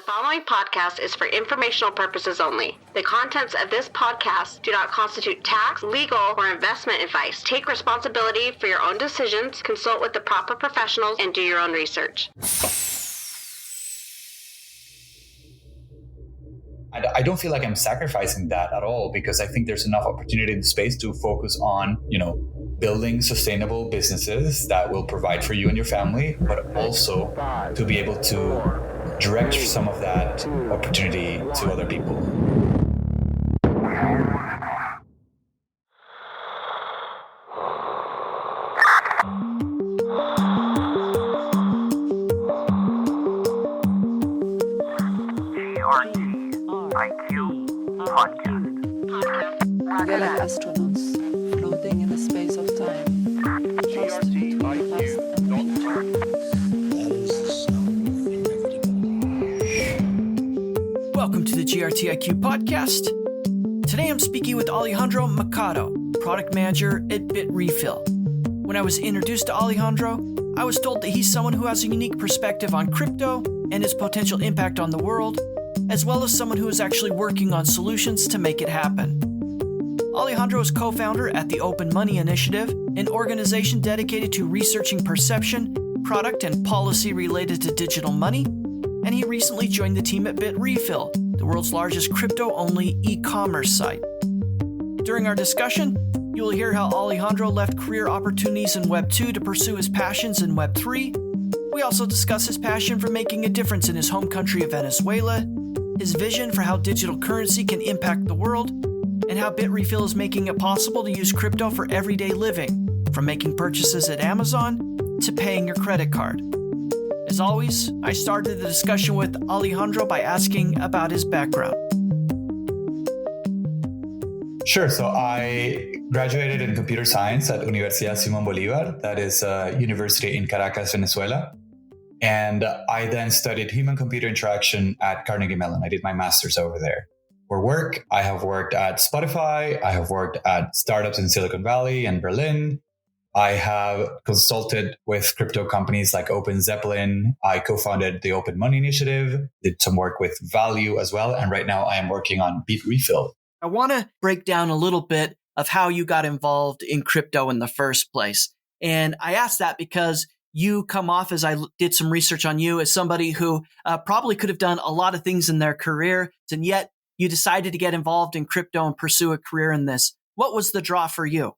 following podcast is for informational purposes only. The contents of this podcast do not constitute tax, legal, or investment advice. Take responsibility for your own decisions, consult with the proper professionals, and do your own research. I don't feel like I'm sacrificing that at all, because I think there's enough opportunity in the space to focus on, building sustainable businesses that will provide for you and your family, but also to be able to direct some of that opportunity to other people. We are like astronauts floating in the space of time, lost between the past and the future. Welcome to the GRTIQ podcast. Today I'm speaking with Alejandro Machado, product manager at Bitrefill. When I was introduced to Alejandro, I was told that he's someone who has a unique perspective on crypto and its potential impact on the world, as well as someone who is actually working on solutions to make it happen. Alejandro is co-founder at the Open Money Initiative, an organization dedicated to researching perception, product, and policy related to digital money, and he recently joined the team at Bitrefill, the world's largest crypto-only e-commerce site. During our discussion, you will hear how Alejandro left career opportunities in Web 2 to pursue his passions in Web 3. We also discuss his passion for making a difference in his home country of Venezuela, his vision for how digital currency can impact the world, and how Bitrefill is making it possible to use crypto for everyday living, from making purchases at Amazon to paying your credit card. As always, I started the discussion with Alejandro by asking about his background. Sure. So I graduated in computer science at Universidad Simón Bolívar, that is a university in Caracas, Venezuela. And I then studied human-computer interaction at Carnegie Mellon. I did my master's over there. For work, I have worked at Spotify. I have worked at startups in Silicon Valley and Berlin. I have consulted with crypto companies like Open Zeppelin. I co-founded the Open Money Initiative, did some work with Value as well. And right now I am working on Bitrefill. I want to break down a little bit of how you got involved in crypto in the first place. And I ask that because you come off, as I did some research on you, as somebody who probably could have done a lot of things in their career, and yet you decided to get involved in crypto and pursue a career in this. What was the draw for you?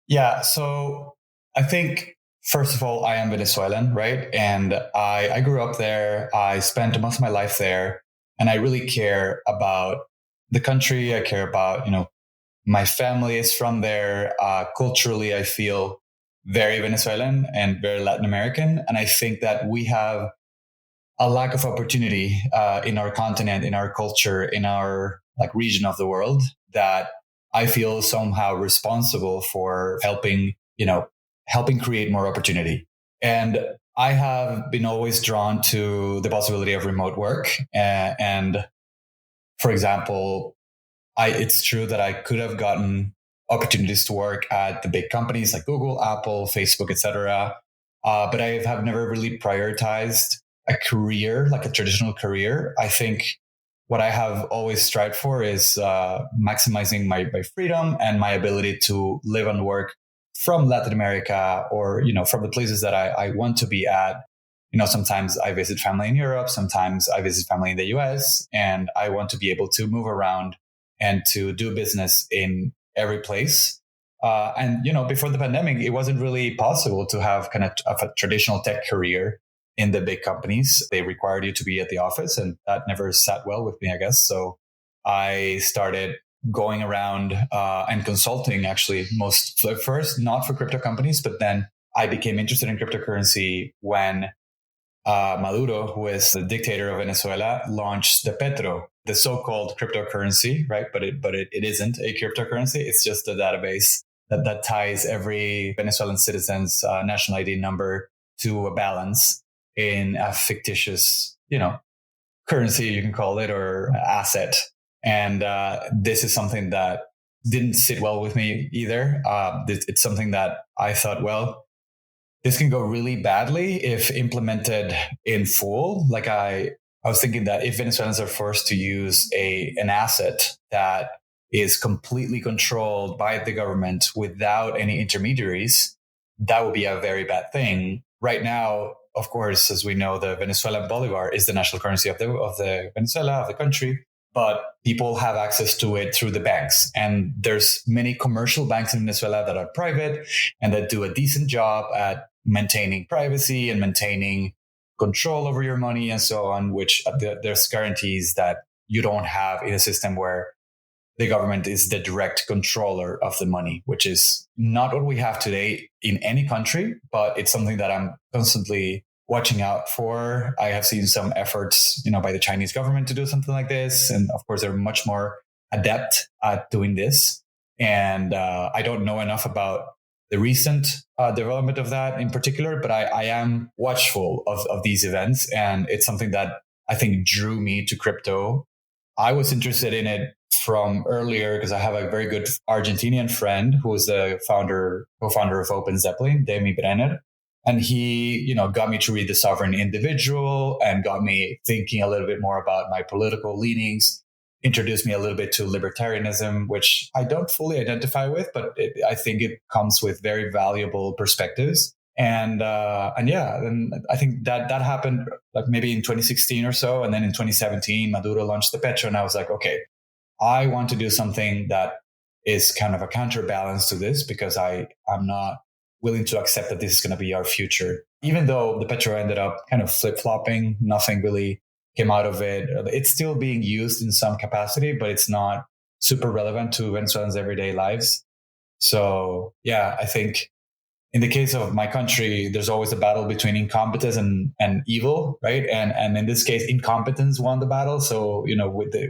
Yeah, so I think, first of all, I am Venezuelan, right? And I grew up there. I spent most of my life there. And I really care about the country. I care about, my family is from there. Culturally, I feel very Venezuelan and very Latin American. And I think that we have a lack of opportunity in our continent, in our culture, in our region of the world, that I feel somehow responsible for helping create more opportunity. And I have been always drawn to the possibility of remote work. And for example, it's true that I could have gotten opportunities to work at the big companies like Google, Apple, Facebook, etc. But I have never really prioritized a career, like a traditional career. I think what I have always strived for is maximizing my freedom and my ability to live and work from Latin America, or, from the places that I want to be at. Sometimes I visit family in Europe, sometimes I visit family in the US, and I want to be able to move around and to do business in every place. And before the pandemic, it wasn't really possible to have kind of a traditional tech career in the big companies. They required you to be at the office, and that never sat well with me, I guess. So I started going around and consulting, actually, first, not for crypto companies, but then I became interested in cryptocurrency when Maduro, who is the dictator of Venezuela, launched the Petro, the so-called cryptocurrency, right? But it isn't a cryptocurrency. It's just a database that ties every Venezuelan citizen's national ID number to a balance in a fictitious, currency, you can call it, or asset. And this is something that didn't sit well with me either. It's something that I thought, well, this can go really badly if implemented in full. Like I I was thinking that if Venezuelans are forced to use an asset that is completely controlled by the government without any intermediaries, that would be a very bad thing. Right now, of course, as we know, the Venezuelan bolivar is the national currency of the Venezuela, of the country, but people have access to it through the banks. And there's many commercial banks in Venezuela that are private and that do a decent job at maintaining privacy and maintaining control over your money and so on, which there's guarantees that you don't have in a system where the government is the direct controller of the money, which is not what we have today in any country, but it's something that I'm constantly watching out for. I have seen some efforts, by the Chinese government to do something like this. And of course, they're much more adept at doing this. And I don't know enough about the recent development of that in particular, but I am watchful of these events. And it's something that I think drew me to crypto. I was interested in it from earlier because I have a very good Argentinian friend who is the co-founder of Open Zeppelin, Demi Brenner. And he, got me to read The Sovereign Individual and got me thinking a little bit more about my political leanings, introduced me a little bit to libertarianism, which I don't fully identify with, but I think it comes with very valuable perspectives. And I think that happened like maybe in 2016 or so. And then in 2017, Maduro launched the Petro. And I was like, okay, I want to do something that is kind of a counterbalance to this because I'm not willing to accept that this is going to be our future. Even though the Petro ended up kind of flip-flopping, nothing really came out of it. It's still being used in some capacity, but it's not super relevant to Venezuelans' everyday lives. So yeah, I think in the case of my country, there's always a battle between incompetence and evil, right? And in this case, incompetence won the battle. So,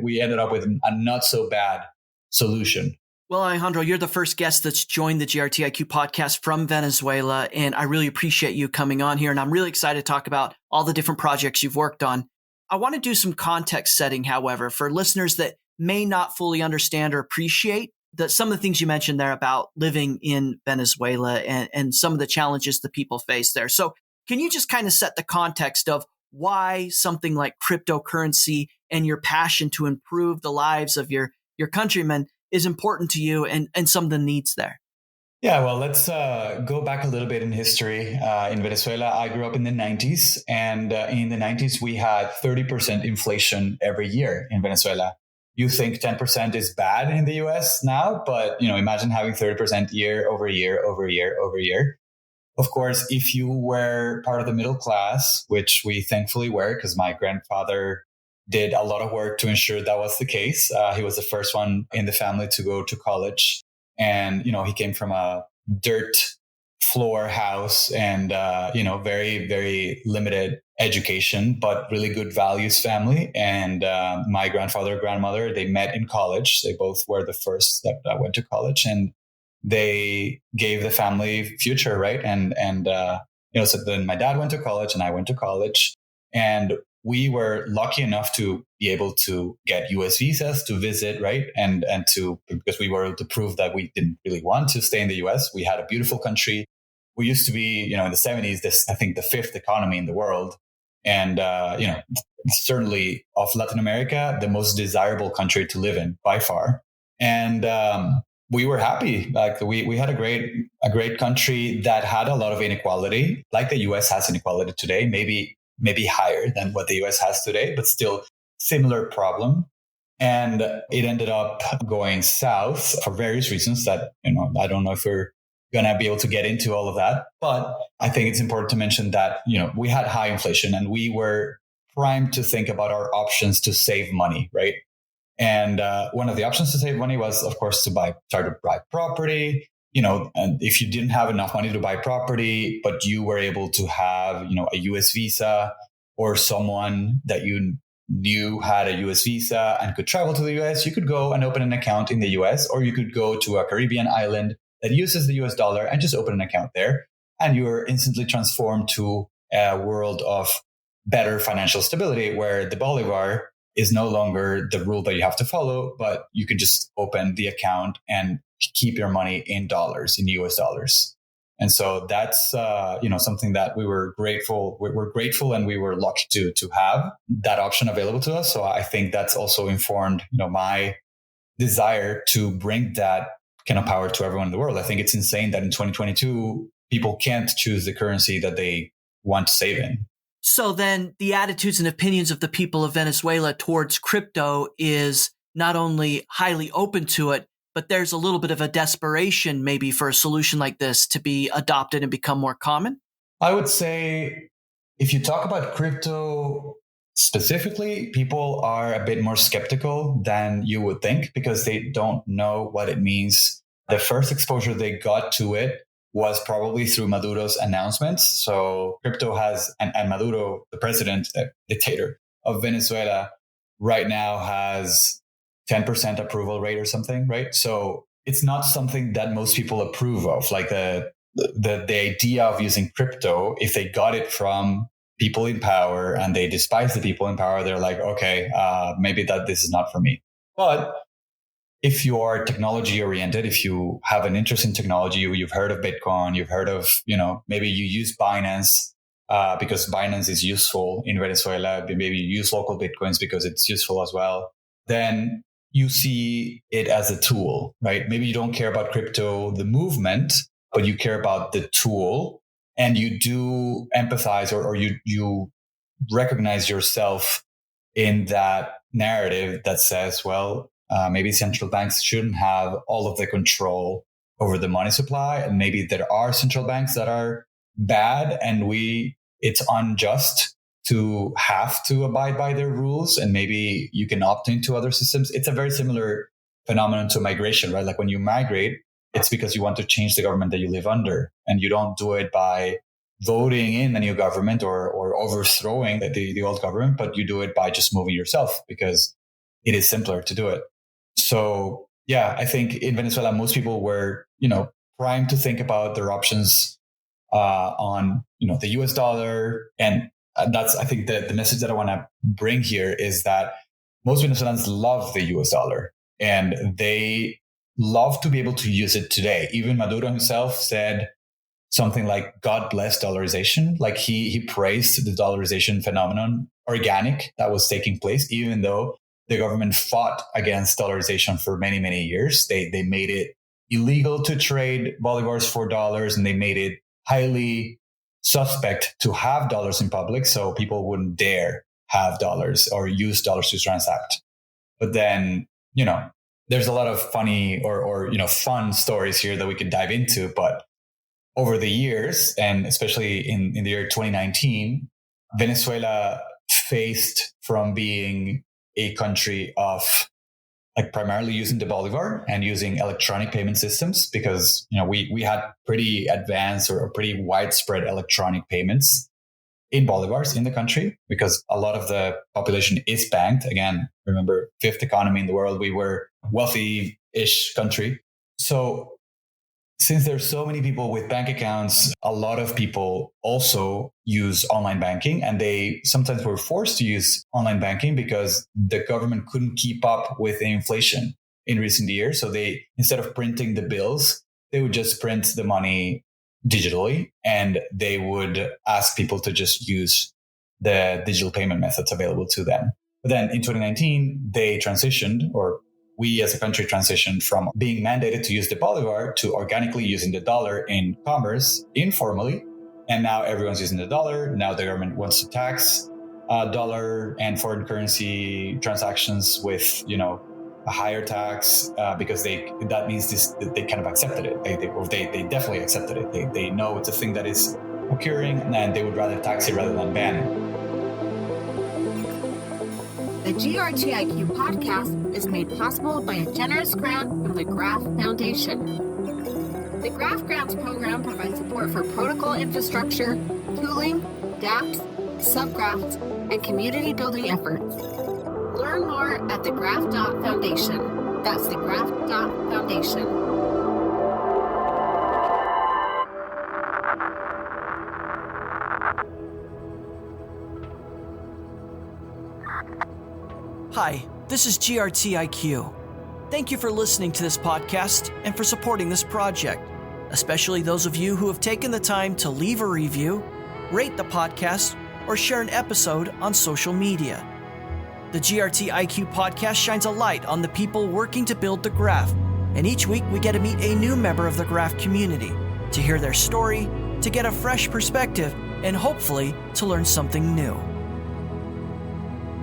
we ended up with a not so bad solution. Well, Alejandro, you're the first guest that's joined the GRTIQ podcast from Venezuela, and I really appreciate you coming on here. And I'm really excited to talk about all the different projects you've worked on. I want to do some context setting, however, for listeners that may not fully understand or appreciate some of the things you mentioned there about living in Venezuela and some of the challenges the people face there. So can you just kind of set the context of why something like cryptocurrency and your passion to improve the lives of your countrymen is important to you and some of the needs there? Yeah, well, let's go back a little bit in history. In Venezuela, I grew up in the 90s. And in the 90s, we had 30% inflation every year in Venezuela. You think 10% is bad in the US now, but imagine having 30% year over year over year over year. Of course, if you were part of the middle class, which we thankfully were, because my grandfather did a lot of work to ensure that was the case. He was the first one in the family to go to college. And, he came from a dirt floor house and, very, very limited education, but really good values family. And my grandfather, grandmother, they met in college. They both were the first that went to college, and they gave the family future, right? And so then my dad went to college and I went to college, and we were lucky enough to be able to get US visas to visit, right? And because we were able to prove that we didn't really want to stay in the US. We had a beautiful country. We used to be, in the 70s, I think the fifth economy in the world. And, certainly of Latin America, the most desirable country to live in by far. And we were happy. Like we had a great country that had a lot of inequality, like the US has inequality today, maybe higher than what the US has today, but still similar problem. And it ended up going south for various reasons that, I don't know if we're going to be able to get into all of that. But I think it's important to mention that, we had high inflation and we were primed to think about our options to save money, right? And one of the options to save money was, of course, start to buy property. And if you didn't have enough money to buy property, but you were able to have, a US visa or someone that you knew had a US visa and could travel to the US, you could go and open an account in the US, or you could go to a Caribbean island that uses the US dollar and just open an account there. And you are instantly transformed to a world of better financial stability where the Bolivar is no longer the rule that you have to follow, but you can just open the account and keep your money in dollars, in US dollars. And so that's something that we're grateful and we were lucky to have that option available to us. So I think that's also informed my desire to bring that kind of power to everyone in the world. I think it's insane that in 2022 people can't choose the currency that they want to save in. So then the attitudes and opinions of the people of Venezuela towards crypto is not only highly open to it, but there's a little bit of a desperation maybe for a solution like this to be adopted and become more common? I would say if you talk about crypto specifically, people are a bit more skeptical than you would think because they don't know what it means. The first exposure they got to it was probably through Maduro's announcements. So crypto has, and Maduro, the president, the dictator of Venezuela, right now has 10% approval rate or something, right? So it's not something that most people approve of. Like the idea of using crypto, if they got it from people in power and they despise the people in power, they're like, okay, maybe this is not for me. But if you are technology oriented, if you have an interest in technology, you've heard of Bitcoin, you've heard of, maybe you use Binance because Binance is useful in Venezuela. Maybe you use local Bitcoins because it's useful as well. Then you see it as a tool, right? Maybe you don't care about crypto, the movement, but you care about the tool, and you do empathize or you recognize yourself in that narrative that says, well, maybe central banks shouldn't have all of the control over the money supply. And maybe there are central banks that are bad and it's unjust to have to abide by their rules. And maybe you can opt into other systems. It's a very similar phenomenon to migration, right? Like when you migrate, it's because you want to change the government that you live under. And you don't do it by voting in a new government or overthrowing the old government, but you do it by just moving yourself because it is simpler to do it. So yeah, I think in Venezuela, most people were, primed to think about their options on, the US dollar. And that's, I think the message that I want to bring here is that most Venezuelans love the US dollar and they love to be able to use it today. Even Maduro himself said something like, God bless dollarization. Like he praised the dollarization phenomenon, organic, that was taking place, even though the government fought against dollarization for many, many years. They made it illegal to trade bolivars for dollars, and they made it highly suspect to have dollars in public, so people wouldn't dare have dollars or use dollars to transact. But then, there's a lot of funny or fun stories here that we could dive into. But over the years, and especially in the year 2019, Venezuela faced from being a country of primarily using the Bolivar and using electronic payment systems because, we had pretty advanced or pretty widespread electronic payments in Bolivars in the country because a lot of the population is banked. Again, remember, fifth economy in the world, we were wealthy-ish country. So since there's so many people with bank accounts, a lot of people also use online banking, and they sometimes were forced to use online banking because the government couldn't keep up with the inflation in recent years. So they, instead of printing the bills, they would just print the money digitally, and they would ask people to just use the digital payment methods available to them. But then in 2019, they transitioned, or we as a country transitioned from being mandated to use the Bolivar to organically using the dollar in commerce informally. And now everyone's using the dollar. Now the government wants to tax dollar and foreign currency transactions with, a higher tax because that means they kind of accepted it. They definitely accepted it. They know it's a thing that is occurring, and they would rather tax it rather than ban it. The GRTIQ podcast is made possible by a generous grant from the Graph Foundation. The Graph Grants program provides support for protocol infrastructure, tooling, dApps, subgraphs, and community building efforts. Learn more at thegraph.foundation. That's thegraph.foundation. Hi, this is GRTIQ. Thank you for listening to this podcast and for supporting this project. especially those of you who have taken the time to leave a review, rate the podcast, or share an episode on social media. The GRT IQ podcast shines a light on the people working to build the graph, and each week we get to meet a new member of the graph community to hear their story, to get a fresh perspective, and hopefully to learn something new.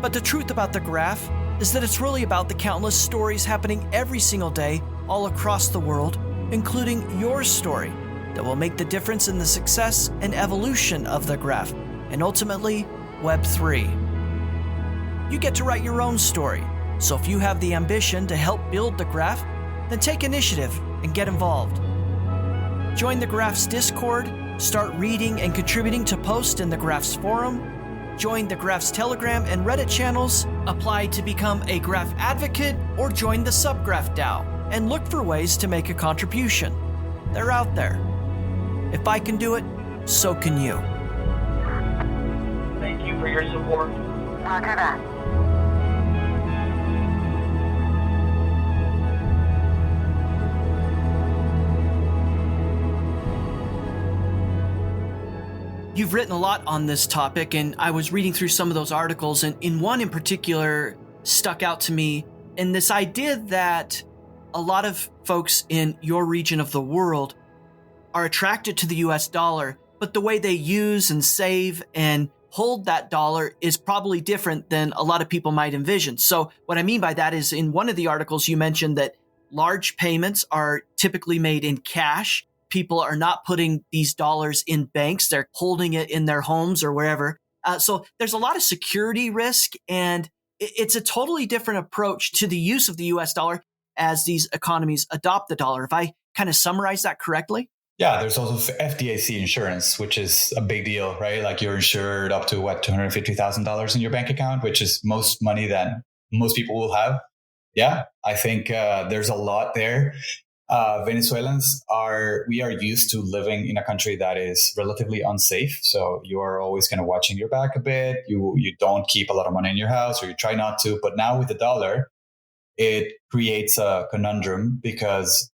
But the truth about the graph is that it's really about the countless stories happening every single day all across the world, including your story, that will make the difference in the success and evolution of the graph, and ultimately, Web3. You get to write your own story, so if you have the ambition to help build the graph, then take initiative and get involved. Join the Graph's Discord, start reading and contributing to posts in the Graph's forum, join the Graph's Telegram and Reddit channels, apply to become a Graph advocate, or join the Subgraph DAO, and look for ways to make a contribution. They're out there. If I can do it, so can you. Thank you for your support. Roger that. You've written a lot on this topic, and I was reading through some of those articles, and in one in particular stuck out to me, and this idea that a lot of folks in your region of the world are attracted to the US dollar, but the way they use and save and hold that dollar is probably different than a lot of people might envision. So what I mean by that is, in one of the articles you mentioned that large payments are typically made in cash. People are not putting these dollars in banks. They're holding it in their homes or wherever. So there's a lot of security risk, and it's a totally different approach to the use of the US dollar as these economies adopt the dollar. If I kind of summarize that correctly? Yeah, there's also FDIC insurance, which is a big deal, right? Like you're insured up to $250,000 in your bank account, which is most money that most people will have. Yeah, I think there's a lot there. Venezuelans we are used to living in a country that is relatively unsafe. So you are always kind of watching your back a bit. You don't keep a lot of money in your house, or you try not to. But now with the dollar, it creates a conundrum, because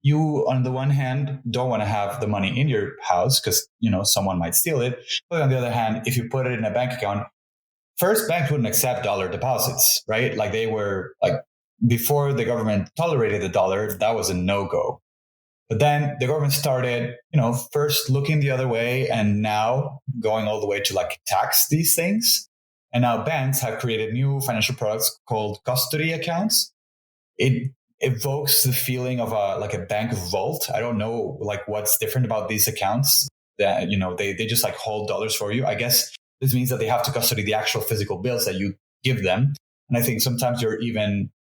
you, on the one hand, don't want to have the money in your house because, someone might steal it. But on the other hand, if you put it in a bank account, first, banks wouldn't accept dollar deposits, right? Like they were before the government tolerated the dollar, that was a no-go. But then the government started, first looking the other way, and now going all the way to tax these things. And now banks have created new financial products called custody accounts. It evokes the feeling of a bank vault. I don't know what's different about these accounts that, they just hold dollars for you. I guess this means that they have to custody the actual physical bills that you give them. And I think sometimes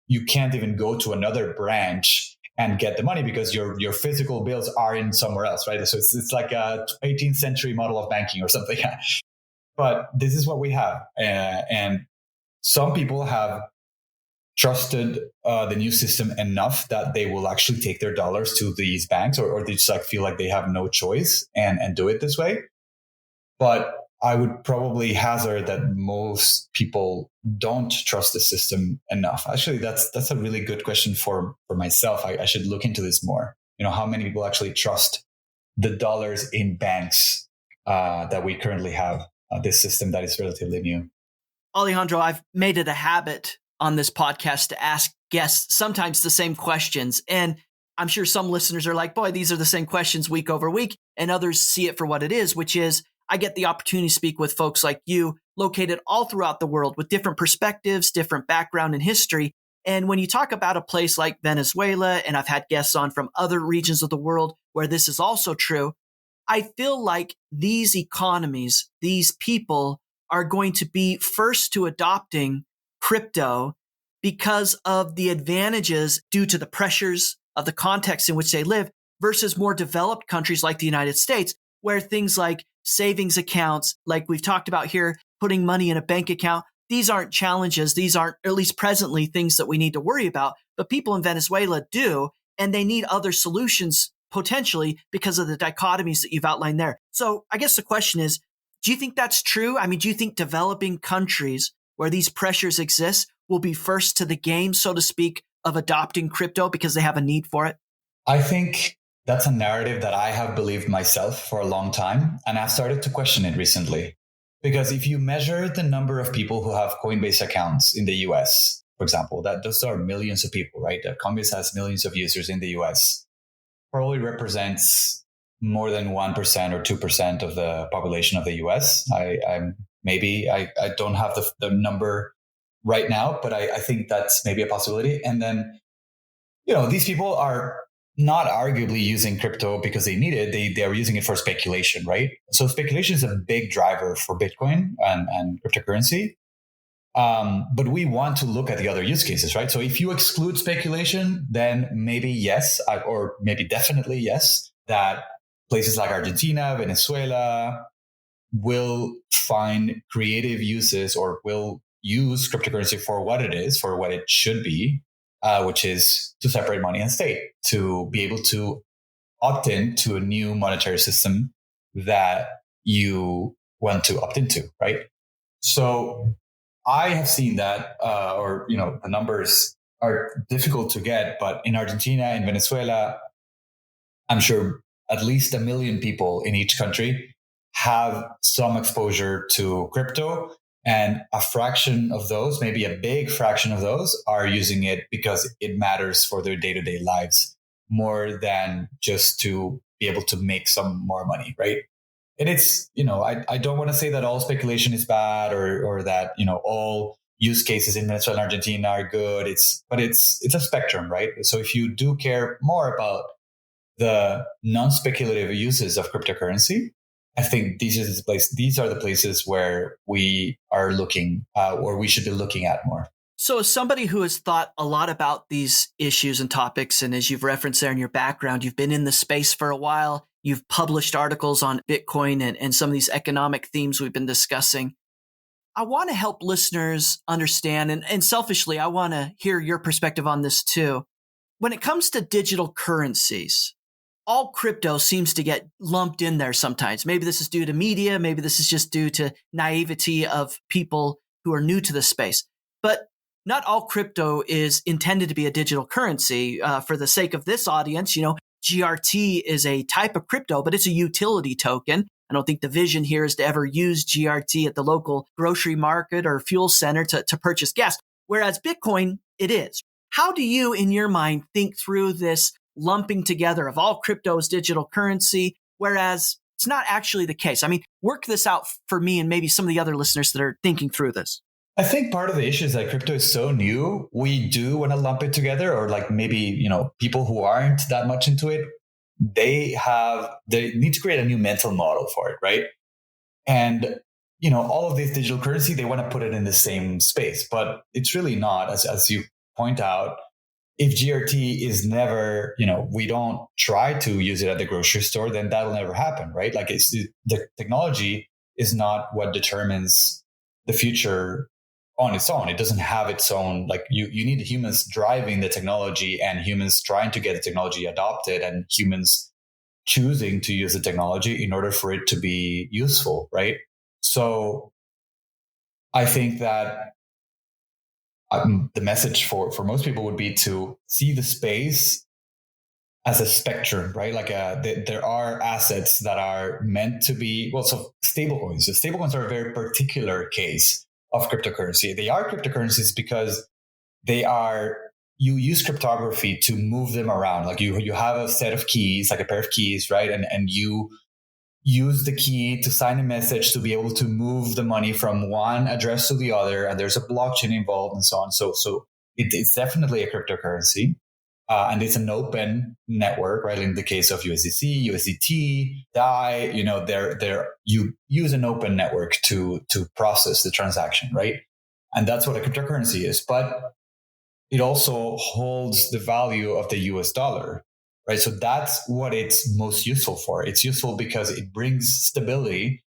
you can't even go to another branch and get the money because your physical bills are in somewhere else, right? So it's like a 18th century model of banking or something. But this is what we have. And some people have trusted the new system enough that they will actually take their dollars to these banks, or they just feel like they have no choice and do it this way. But I would probably hazard that most people don't trust the system enough. Actually, that's a really good question for myself. I should look into this more. How many people actually trust the dollars in banks that we currently have, this system that is relatively new? Alejandro, I've made it a habit on this podcast to ask guests sometimes the same questions. And I'm sure some listeners are like, boy, these are the same questions week over week. And others see it for what it is, which is, I get the opportunity to speak with folks like you, located all throughout the world with different perspectives, different background and history. And when you talk about a place like Venezuela, and I've had guests on from other regions of the world where this is also true, I feel like these economies, these people are going to be first to adopting crypto because of the advantages due to the pressures of the context in which they live versus more developed countries like the United States, where things like savings accounts, like we've talked about here, putting money in a bank account, these aren't challenges. These aren't, at least presently, things that we need to worry about. But people in Venezuela do, and they need other solutions potentially because of the dichotomies that you've outlined there. So I guess the question is, do you think that's true? I mean, do you think developing countries where these pressures exist will be first to the game, so to speak, of adopting crypto because they have a need for it? I think that's a narrative that I have believed myself for a long time. And I've started to question it recently. Because if you measure the number of people who have Coinbase accounts in the US, for example, that those are millions of people, right? That Coinbase has millions of users in the US, probably represents more than 1% or 2% of the population of the US. I don't have the number right now, but I think that's maybe a possibility. And then, these people are not arguably using crypto because they need it. They are using it for speculation, right? So speculation is a big driver for Bitcoin and cryptocurrency. But we want to look at the other use cases, right? So if you exclude speculation, then maybe yes, or maybe definitely yes, that places like Argentina, Venezuela will find creative uses or will use cryptocurrency for what it is, for what it should be, which is to separate money and state, to be able to opt in to a new monetary system that you want to opt into, right? So I have seen that, the numbers are difficult to get, but in Argentina, in Venezuela, I'm sure at least 1 million people in each country have some exposure to crypto. And a fraction of those, maybe a big fraction of those, are using it because it matters for their day-to-day lives more than just to be able to make some more money, right? And it's, I don't want to say that all speculation is bad or that, all use cases in Venezuela and Argentina are good. It's a spectrum, right? So if you do care more about the non-speculative uses of cryptocurrency, I think these are the places where we are looking, or we should be looking at more. So as somebody who has thought a lot about these issues and topics, and as you've referenced there in your background, you've been in the space for a while, you've published articles on Bitcoin and some of these economic themes we've been discussing. I want to help listeners understand, and selfishly, I want to hear your perspective on this too. When it comes to digital currencies, all crypto seems to get lumped in there sometimes. Maybe this is due to media. Maybe this is just due to naivety of people who are new to the space. But not all crypto is intended to be a digital currency. For the sake of this audience, GRT is a type of crypto, but it's a utility token. I don't think the vision here is to ever use GRT at the local grocery market or fuel center to purchase gas, whereas Bitcoin, it is. How do you, in your mind, think through this lumping together of all crypto as digital currency, whereas it's not actually the case? I mean, work this out for me and maybe some of the other listeners that are thinking through this. I think part of the issue is that crypto is so new. We do want to lump it together, or like maybe, people who aren't that much into it, they need to create a new mental model for it, right? And, all of this digital currency, they want to put it in the same space, but it's really not, as you point out. If GRT is never, we don't try to use it at the grocery store, then that'll never happen, right? Like the technology is not what determines the future on its own. It doesn't have its own, like you need humans driving the technology and humans trying to get the technology adopted and humans choosing to use the technology in order for it to be useful, right? So I think that the message for most people would be to see the space as a spectrum, right? Like there are assets that are meant to be, so stablecoins. So stablecoins are a very particular case of cryptocurrency. They are cryptocurrencies because you use cryptography to move them around. Like you have a set of keys, like a pair of keys, right? And you use the key to sign a message to be able to move the money from one address to the other. And there's a blockchain involved and so on. So it's definitely a cryptocurrency. And it's an open network, right? In the case of USDC, USDT, DAI, you use an open network to process the transaction, right? And that's what a cryptocurrency is. But it also holds the value of the US dollar, right? So that's what it's most useful for. It's useful because it brings stability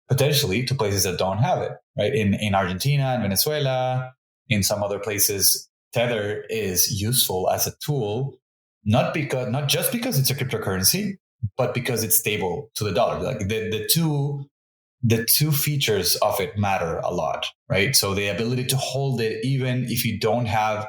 potentially to places that don't have it, right? In Argentina and Venezuela, in some other places, Tether is useful as a tool, not just because it's a cryptocurrency, but because it's stable to the dollar. Like the two features of it matter a lot, right? So the ability to hold it even if you don't have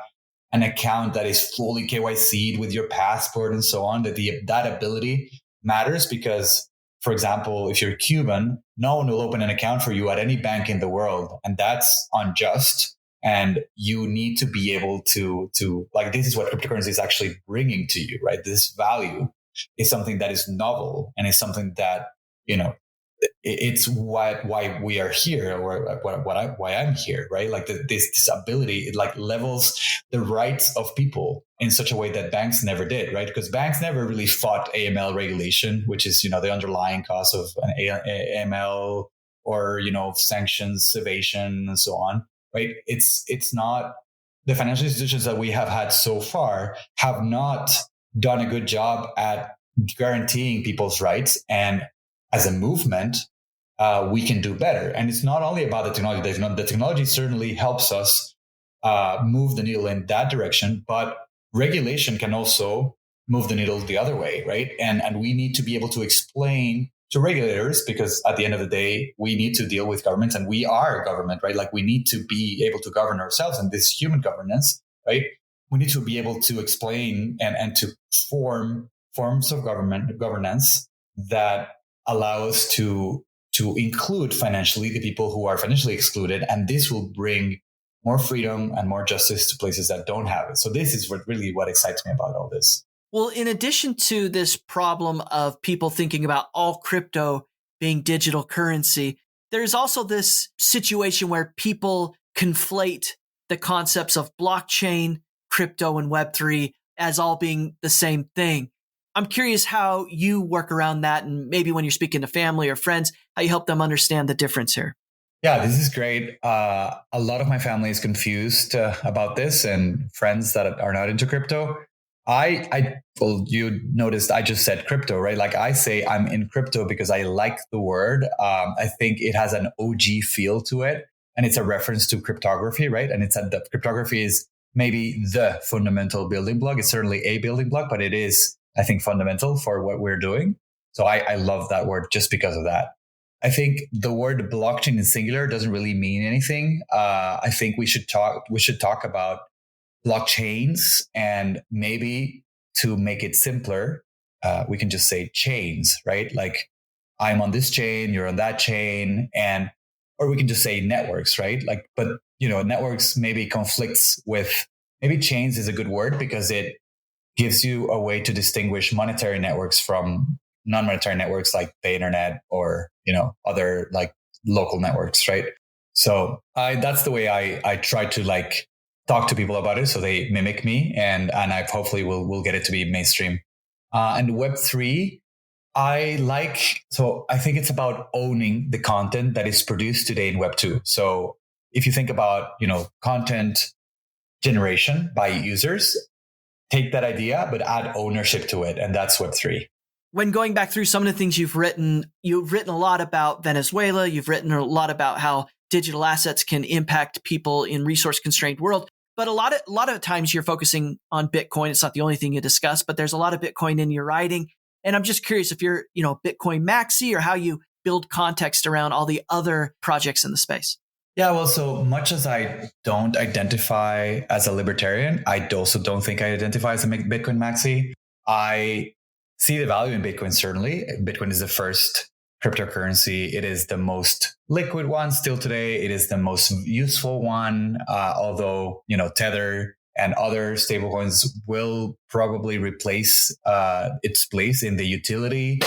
an account that is fully KYC'd with your passport and so on, that ability matters because, for example, if you're Cuban, no one will open an account for you at any bank in the world. And that's unjust. And you need to be able to like, this is what cryptocurrency is actually bringing to you, right? This value is something that is novel and is something that, it's why we are here, or why I'm here, right? Like this ability, it like levels the rights of people in such a way that banks never did, right? Because banks never really fought AML regulation, which is, the underlying cause of an AML or, sanctions, evasion, and so on, right? It's not, the financial institutions that we have had so far have not done a good job at guaranteeing people's rights. And as a movement, we can do better. And it's not only about the technology. The technology certainly helps us move the needle in that direction, but regulation can also move the needle the other way, right? And we need to be able to explain to regulators, because at the end of the day, we need to deal with governments, and we are a government, right? Like we need to be able to govern ourselves, and this human governance, right? We need to be able to explain and to form forms of governance that allow us to include financially the people who are financially excluded. And this will bring more freedom and more justice to places that don't have it. So this is what excites me about all this. Well, in addition to this problem of people thinking about all crypto being digital currency, there's also this situation where people conflate the concepts of blockchain, crypto, and Web3 as all being the same thing. I'm curious how you work around that, and maybe when you're speaking to family or friends, how you help them understand the difference here. Yeah, this is great. A lot of my family is confused about this, and friends that are not into crypto. Well, you noticed I just said crypto, right? Like I say I'm in crypto because I like the word. I think it has an OG feel to it, and it's a reference to cryptography, right? And the cryptography is maybe the fundamental building block. It's certainly a building block, but it is, I think, fundamental for what we're doing. So I love that word just because of that. I think the word blockchain in singular doesn't really mean anything. I think we should talk about blockchains, and maybe to make it simpler, we can just say chains, right? Like I'm on this chain, you're on that chain, or we can just say networks, right? Like, but networks maybe conflicts with, maybe chains is a good word because it gives you a way to distinguish monetary networks from non-monetary networks like the internet or, other like local networks, right? So that's the way I try to like talk to people about it, so they mimic me, and I hopefully will get it to be mainstream. And Web3, I think it's about owning the content that is produced today in Web2. So if you think about, content generation by users, take that idea, but add ownership to it. And that's Web3. When going back through some of the things you've written a lot about Venezuela. You've written a lot about how digital assets can impact people in resource-constrained world. But a lot of times you're focusing on Bitcoin. It's not the only thing you discuss, but there's a lot of Bitcoin in your writing. And I'm just curious if you're, Bitcoin maxi, or how you build context around all the other projects in the space. Yeah, well, so much as I don't identify as a libertarian, I also don't think I identify as a Bitcoin maxi. I see the value in Bitcoin, certainly. Bitcoin is the first cryptocurrency. It is the most liquid one still today. It is the most useful one, although, Tether and other stablecoins will probably replace its place in the utility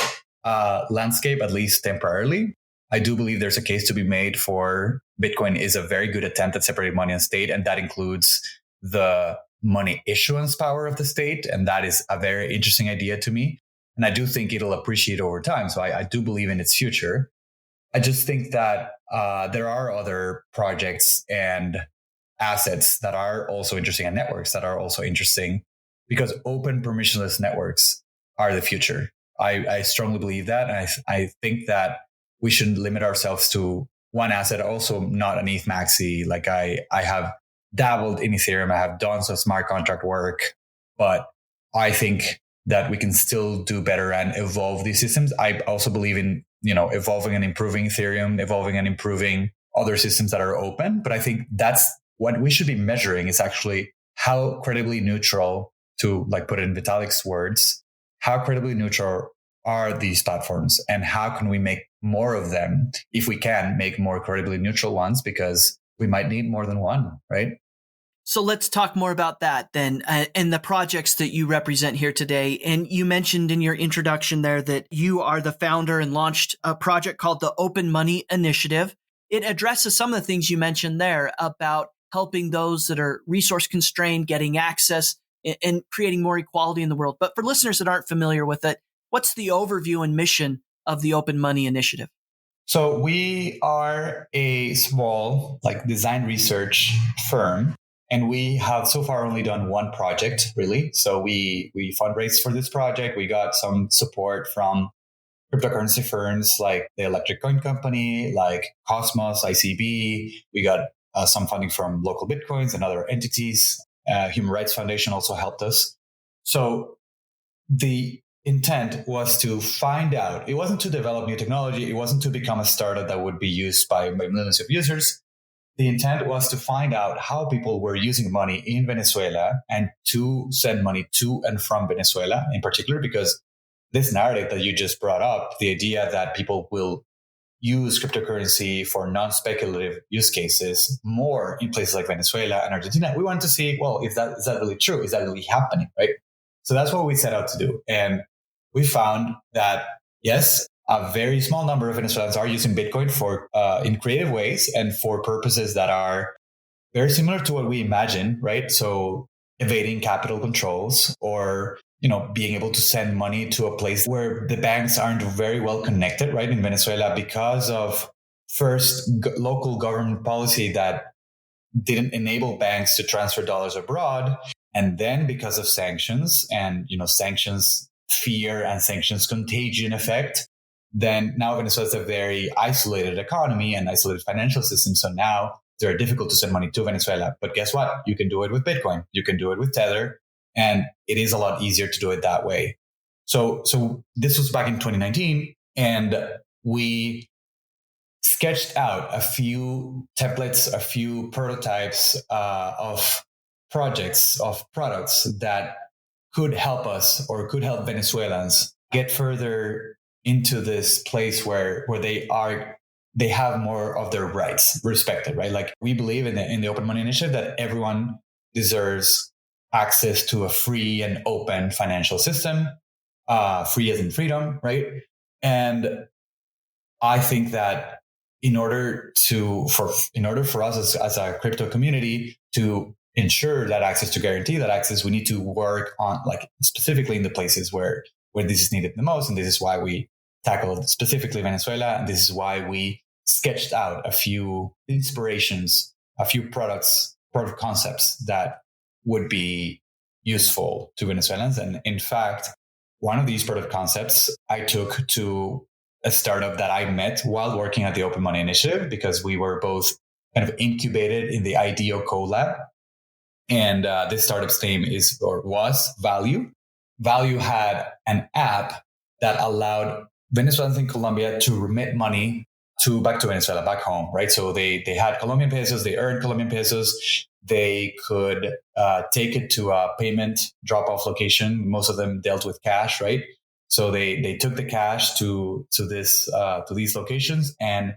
landscape, at least temporarily. I do believe there's a case to be made for Bitcoin is a very good attempt at separating money and state, and that includes the money issuance power of the state. And that is a very interesting idea to me. And I do think it'll appreciate over time. So I do believe in its future. I just think that there are other projects and assets that are also interesting, and networks that are also interesting, because open permissionless networks are the future. I strongly believe that. And I think that we shouldn't limit ourselves to one asset. Also not an ETH maxi. Like I have dabbled in Ethereum. I have done some smart contract work, but I think that we can still do better and evolve these systems. I also believe in, evolving and improving Ethereum, evolving and improving other systems that are open. But I think that's what we should be measuring, is actually how credibly neutral, to like put it in Vitalik's words, how credibly neutral are these platforms, and how can we make more of them if we can make more credibly neutral ones, because we might need more than one, right? So let's talk more about that then, and the projects that you represent here today. And you mentioned in your introduction there that you are the founder and launched a project called the Open Money Initiative. It addresses some of the things you mentioned there about helping those that are resource constrained, getting access, and creating more equality in the world. But for listeners that aren't familiar with it, what's the overview and mission of the Open Money Initiative? So we are a small like design research firm, and we have so far only done one project, really. So we fundraised for this project. We got some support from cryptocurrency firms like the Electric Coin Company, like Cosmos, ICB. We got some funding from local Bitcoins and other entities. Human Rights Foundation also helped us. So the intent was to find out, it wasn't to develop new technology. It wasn't to become a startup that would be used by millions of users. The intent was to find out how people were using money in Venezuela and to send money to and from Venezuela in particular, because this narrative that you just brought up, the idea that people will use cryptocurrency for non-speculative use cases more in places like Venezuela and Argentina, we wanted to see, well, is that really true? Is that really happening, right? So that's what we set out to do. And we found that, yes, a very small number of Venezuelans are using Bitcoin for in creative ways and for purposes that are very similar to what we imagine, right? So evading capital controls, or being able to send money to a place where the banks aren't very well connected, right? In Venezuela, because of first local government policy that didn't enable banks to transfer dollars abroad, and then because of sanctions and sanctions fear and sanctions contagion effect, then now Venezuela is a very isolated economy and isolated financial system. So now it's very difficult to send money to Venezuela. But guess what? You can do it with Bitcoin. You can do it with Tether. And it is a lot easier to do it that way. So this was back in 2019. And we sketched out a few templates, a few prototypes of projects, of products that could help us or could help Venezuelans get further into this place where they have more of their rights respected, right? Like we believe in the Open Money Initiative that everyone deserves access to a free and open financial system, free as in freedom, right? And I think that in order for us as a crypto community to ensure that access, to guarantee that access, we need to work on like specifically in the places where this is needed the most. And this is why we tackled specifically Venezuela. And this is why we sketched out a few inspirations, a few product concepts that would be useful to Venezuelans. And in fact, one of these product concepts I took to a startup that I met while working at the Open Money Initiative, because we were both kind of incubated in the IDEO Co-Lab. And this startup's name was Value. Value had an app that allowed Venezuelans in Colombia to remit money back to Venezuela, back home, right? So they had Colombian pesos, they earned Colombian pesos. They could take it to a payment drop-off location. Most of them dealt with cash, right? So they took the cash to these locations, and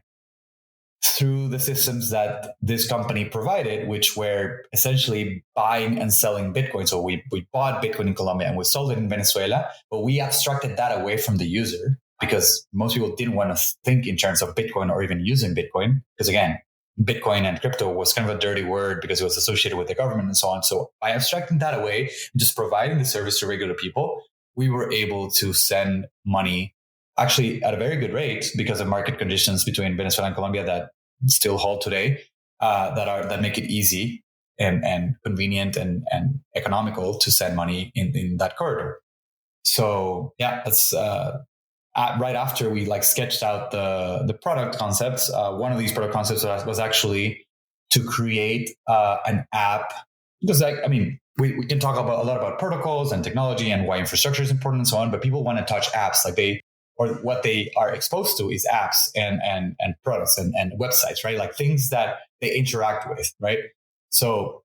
through the systems that this company provided, which were essentially buying and selling Bitcoin. So we bought Bitcoin in Colombia and we sold it in Venezuela, but we abstracted that away from the user because most people didn't want to think in terms of Bitcoin or even using Bitcoin. Because again, Bitcoin and crypto was kind of a dirty word because it was associated with the government and so on. So by abstracting that away and just providing the service to regular people, we were able to send money actually at a very good rate because of market conditions between Venezuela and Colombia that still hold today, that make it easy and convenient and economical to send money in that corridor. So yeah, that's right after we sketched out the product concepts. One of these product concepts was actually to create an app, because we can talk a lot about protocols and technology and why infrastructure is important and so on, but people want to touch apps. Or what they are exposed to is apps and products and websites, right? Like things that they interact with, right? So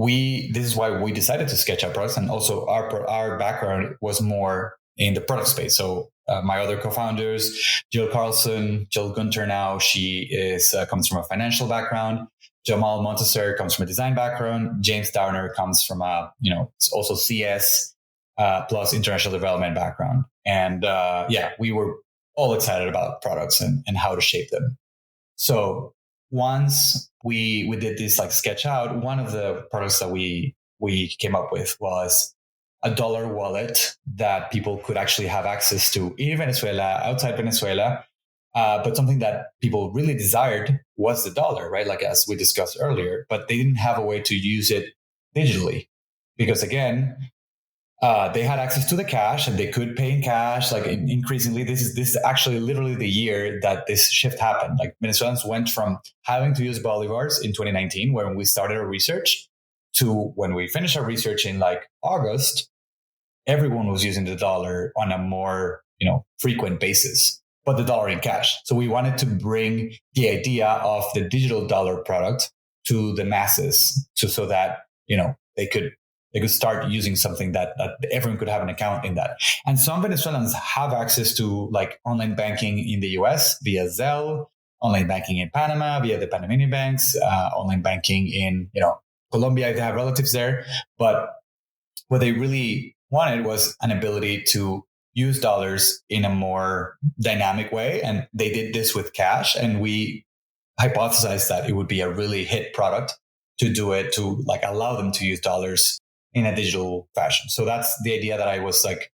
this is why we decided to sketch out products. And also our background was more in the product space. So my other co-founders, Jill Carlson, Jill Gunter now, she comes from a financial background. Jamal Montesser comes from a design background. James Downer comes from also CS plus international development background. And we were all excited about products and how to shape them. So once we did this like sketch out, one of the products that we came up with was a dollar wallet that people could actually have access to in Venezuela, outside Venezuela. But something that people really desired was the dollar, right? Like as we discussed earlier, but they didn't have a way to use it digitally because again, they had access to the cash and they could pay in cash. Like increasingly, this is actually literally the year that this shift happened. Like Venezuelans went from having to use bolivars in 2019 when we started our research to when we finished our research in like August, everyone was using the dollar on a more, frequent basis, but the dollar in cash. So we wanted to bring the idea of the digital dollar product to the masses so that, they could start using something that everyone could have an account in that. And some Venezuelans have access to like online banking in the US via Zelle, online banking in Panama via the Panamanian banks, online banking in, Colombia, they have relatives there. But what they really wanted was an ability to use dollars in a more dynamic way. And they did this with cash. And we hypothesized that it would be a really hit product to do it, to like allow them to use dollars in a digital fashion. So that's the idea that I was like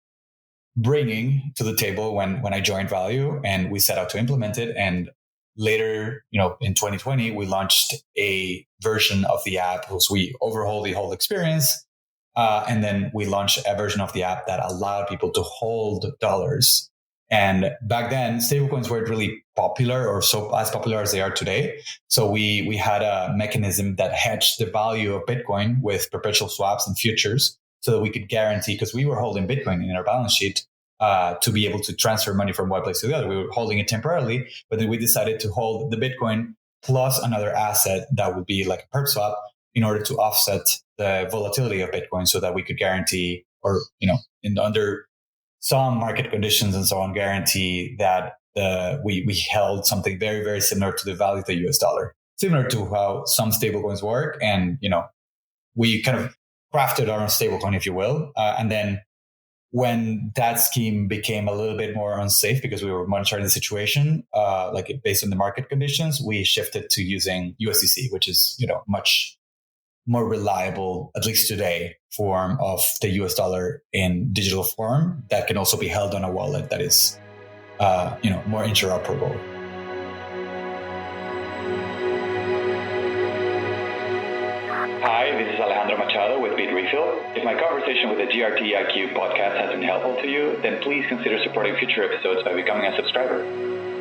bringing to the table when I joined Value, and we set out to implement it. And later, in 2020, we launched a version of the app because we overhauled the whole experience. And then we launched a version of the app that allowed people to hold dollars. And back then, stablecoins weren't really popular or so as popular as they are today. So we had a mechanism that hedged the value of Bitcoin with perpetual swaps and futures so that we could guarantee, because we were holding Bitcoin in our balance sheet, to be able to transfer money from one place to the other. We were holding it temporarily, but then we decided to hold the Bitcoin plus another asset that would be like a perp swap in order to offset the volatility of Bitcoin so that we could guarantee, or, under some market conditions and so on, guarantee that we held something very, very similar to the value of the US dollar, similar to how some stablecoins work. And, we kind of crafted our own stablecoin, if you will. And then when that scheme became a little bit more unsafe because we were monitoring the situation, like based on the market conditions, we shifted to using USDC, which is, much more reliable, at least today, form of the US dollar in digital form that can also be held on a wallet that is, more interoperable. Hi, this is Alejandro Machado with Bitrefill. If my conversation with the GRTIQ podcast has been helpful to you, then please consider supporting future episodes by becoming a subscriber.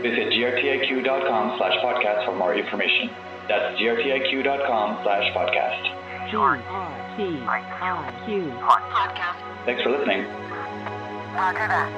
Visit grtiq.com/podcast for more information. That's grtiq.com/podcast. GRTIQ podcast. Thanks for listening. Roger that.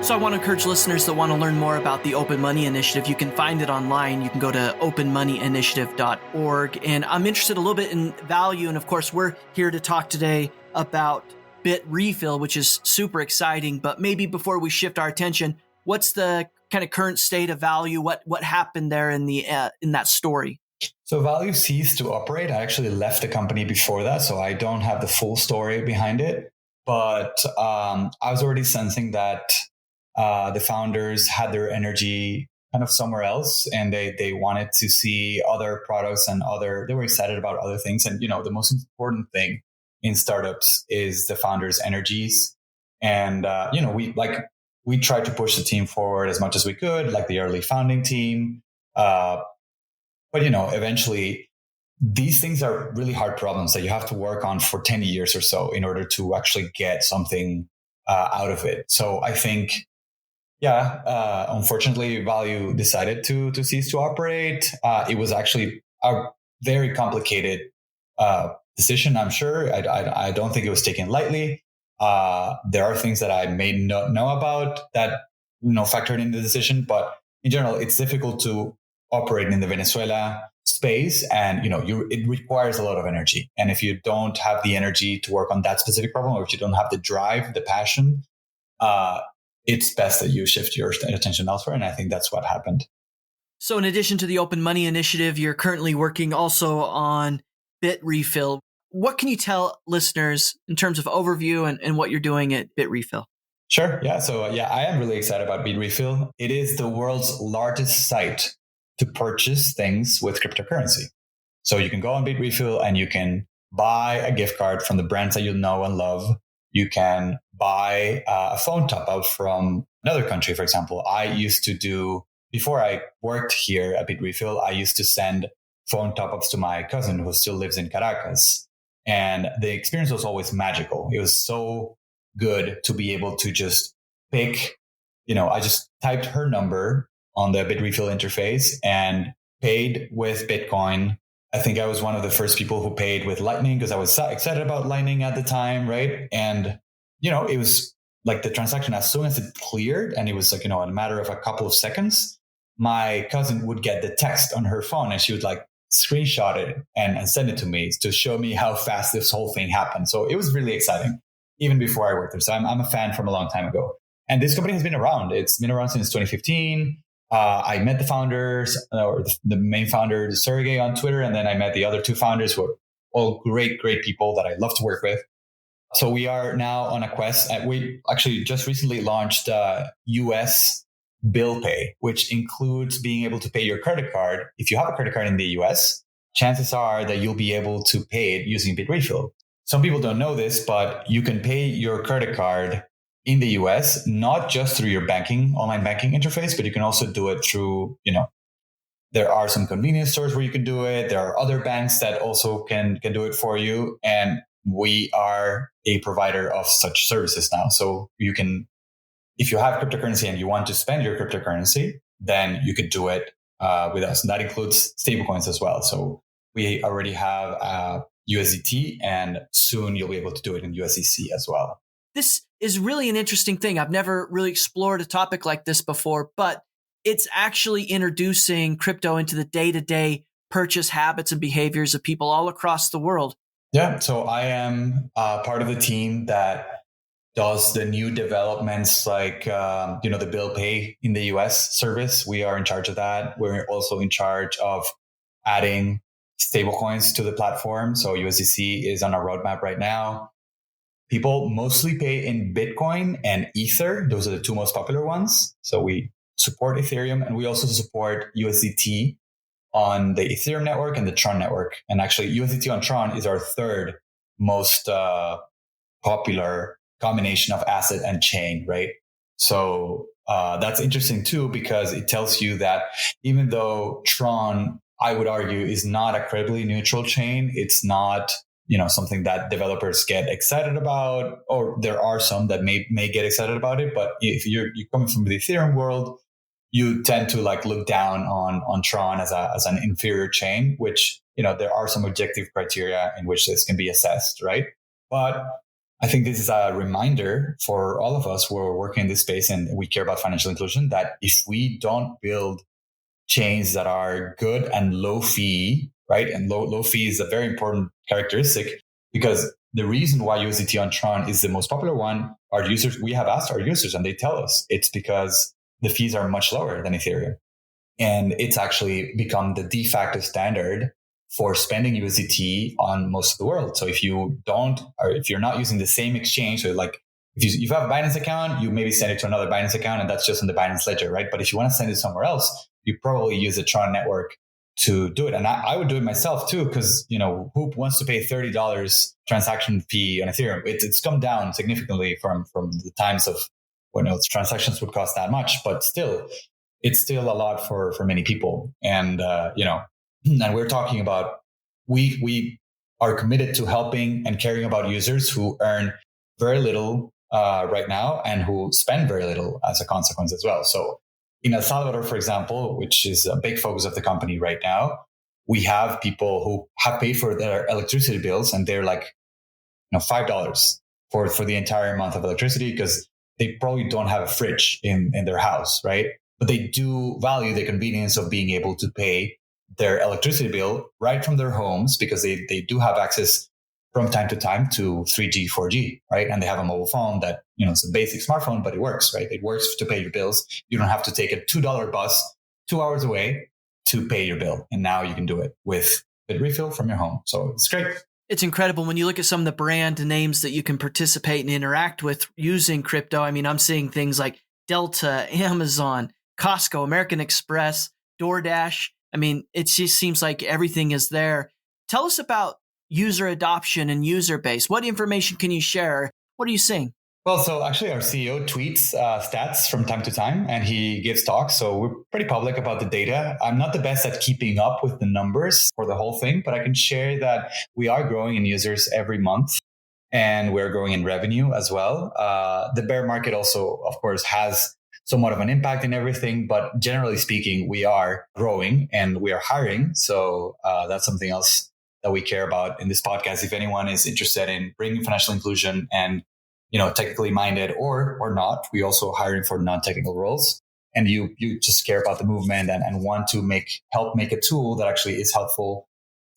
So I want to encourage listeners that want to learn more about the Open Money Initiative. You can find it online. You can go to openmoneyinitiative.org. And I'm interested a little bit in Value. And of course, we're here to talk today about Bitrefill, which is super exciting. But maybe before we shift our attention, what's the kind of current state of Value? What happened there in that story? So Value ceased to operate. I actually left the company before that, so I don't have the full story behind it. But I was already sensing that the founders had their energy kind of somewhere else, and they wanted to see other products and they were excited about other things. And, the most important thing in startups is the founders' energies. And, we tried to push the team forward as much as we could, like the early founding team. But, eventually these things are really hard problems that you have to work on for 10 years or so in order to actually get something out of it. So I think, unfortunately, Value decided to cease to operate. It was actually a very complicated decision, I'm sure. I don't think it was taken lightly. There are things that I may not know about that, factored in the decision, but in general, it's difficult to operate in the Venezuela space, and it requires a lot of energy. And if you don't have the energy to work on that specific problem, or if you don't have the drive, the passion, it's best that you shift your attention elsewhere. And I think that's what happened. So in addition to the Open Money Initiative, you're currently working also on Bitrefill. What can you tell listeners in terms of overview and what you're doing at Bitrefill? Sure. Yeah. So I am really excited about Bitrefill. It is the world's largest site to purchase things with cryptocurrency. So you can go on Bitrefill and you can buy a gift card from the brands that you know and love. You can buy a phone top up from another country. For example, before I worked here at Bitrefill, I used to send phone top ups to my cousin who still lives in Caracas. And the experience was always magical. It was so good to be able to just pick, I just typed her number on the Bitrefill interface and paid with Bitcoin. I think I was one of the first people who paid with Lightning because I was so excited about Lightning at the time, right? And, it was like the transaction, as soon as it cleared, and it was like, in a matter of a couple of seconds, my cousin would get the text on her phone and she would like screenshot it and send it to me to show me how fast this whole thing happened. So it was really exciting, even before I worked there. So I'm a fan from a long time ago. And this company has been around. It's been around since 2015. I met the founders, or the main founder, Sergey, on Twitter. And then I met the other two founders, who are all great people that I love to work with. So we are now on a quest. We actually just recently launched US bill pay, which includes being able to pay your credit card. If you have a credit card in the US, chances are that you'll be able to pay it using Bitrefill. Some people don't know this, but you can pay your credit card in the US, not just through your online banking interface, but you can also do it through, there are some convenience stores where you can do it. There are other banks that also can do it for you. And we are a provider of such services now. So you can, if you have cryptocurrency and you want to spend your cryptocurrency, then you could do it with us. And that includes stablecoins as well. So we already have USDT, and soon you'll be able to do it in USDC as well. This is really an interesting thing. I've never really explored a topic like this before, but it's actually introducing crypto into the day-to-day purchase habits and behaviors of people all across the world. Yeah. So I am part of the team that does the new developments like, the bill pay in the US service. We are in charge of that. We're also in charge of adding stablecoins to the platform. So USDC is on our roadmap right now. People mostly pay in Bitcoin and Ether. Those are the two most popular ones. So we support Ethereum, and we also support USDT on the Ethereum network and the Tron network. And actually, USDT on Tron is our third most popular combination of asset and chain, right? So that's interesting too, because it tells you that even though Tron, I would argue, is not a credibly neutral chain, it's not something that developers get excited about, or there are some that may get excited about it. But if you're coming from the Ethereum world, you tend to look down on Tron as an inferior chain, which, there are some objective criteria in which this can be assessed, right? But I think this is a reminder for all of us who are working in this space and we care about financial inclusion, that if we don't build chains that are good and low fee, right? And low fee is a very important characteristic, because the reason why USDT on Tron is the most popular one, we have asked our users and they tell us it's because the fees are much lower than Ethereum. And it's actually become the de facto standard for spending USDT on most of the world. So if you're not using the same exchange, so if you have a Binance account, you maybe send it to another Binance account, and that's just on the Binance ledger, right? But if you want to send it somewhere else, you probably use the Tron network to do it. And I would do it myself too, because, who wants to pay $30 transaction fee on Ethereum? It's come down significantly from the times of when transactions would cost that much, but still, it's still a lot for many people. And, and we're talking about, we are committed to helping and caring about users who earn very little right now and who spend very little as a consequence as well. So in El Salvador, for example, which is a big focus of the company right now, we have people who have paid for their electricity bills, and they're $5 for the entire month of electricity, because they probably don't have a fridge in their house, right? but they do value the convenience of being able to pay their electricity bill right from their homes, because they do have access from time to time to 3G, 4G, right? And they have a mobile phone that, it's a basic smartphone, but it works, right? It works to pay your bills. You don't have to take a $2 bus 2 hours away to pay your bill. And now you can do it with Bitrefill from your home. So it's great. It's incredible when you look at some of the brand names that you can participate and interact with using crypto. I mean, I'm seeing things like Delta, Amazon, Costco, American Express, DoorDash. I mean, it just seems like everything is there. Tell us about user adoption and user base. What information can you share? What are you seeing? Well, so actually our CEO tweets stats from time to time, and he gives talks. So we're pretty public about the data. I'm not the best at keeping up with the numbers for the whole thing, but I can share that we are growing in users every month, and we're growing in revenue as well. The bear market also, of course, has somewhat of an impact in everything, but generally speaking, we are growing and we are hiring. So that's something else that we care about in this podcast. If anyone is interested in bringing financial inclusion and technically minded or not, we also hiring for non-technical roles. And you just care about the movement and want to help make a tool that actually is helpful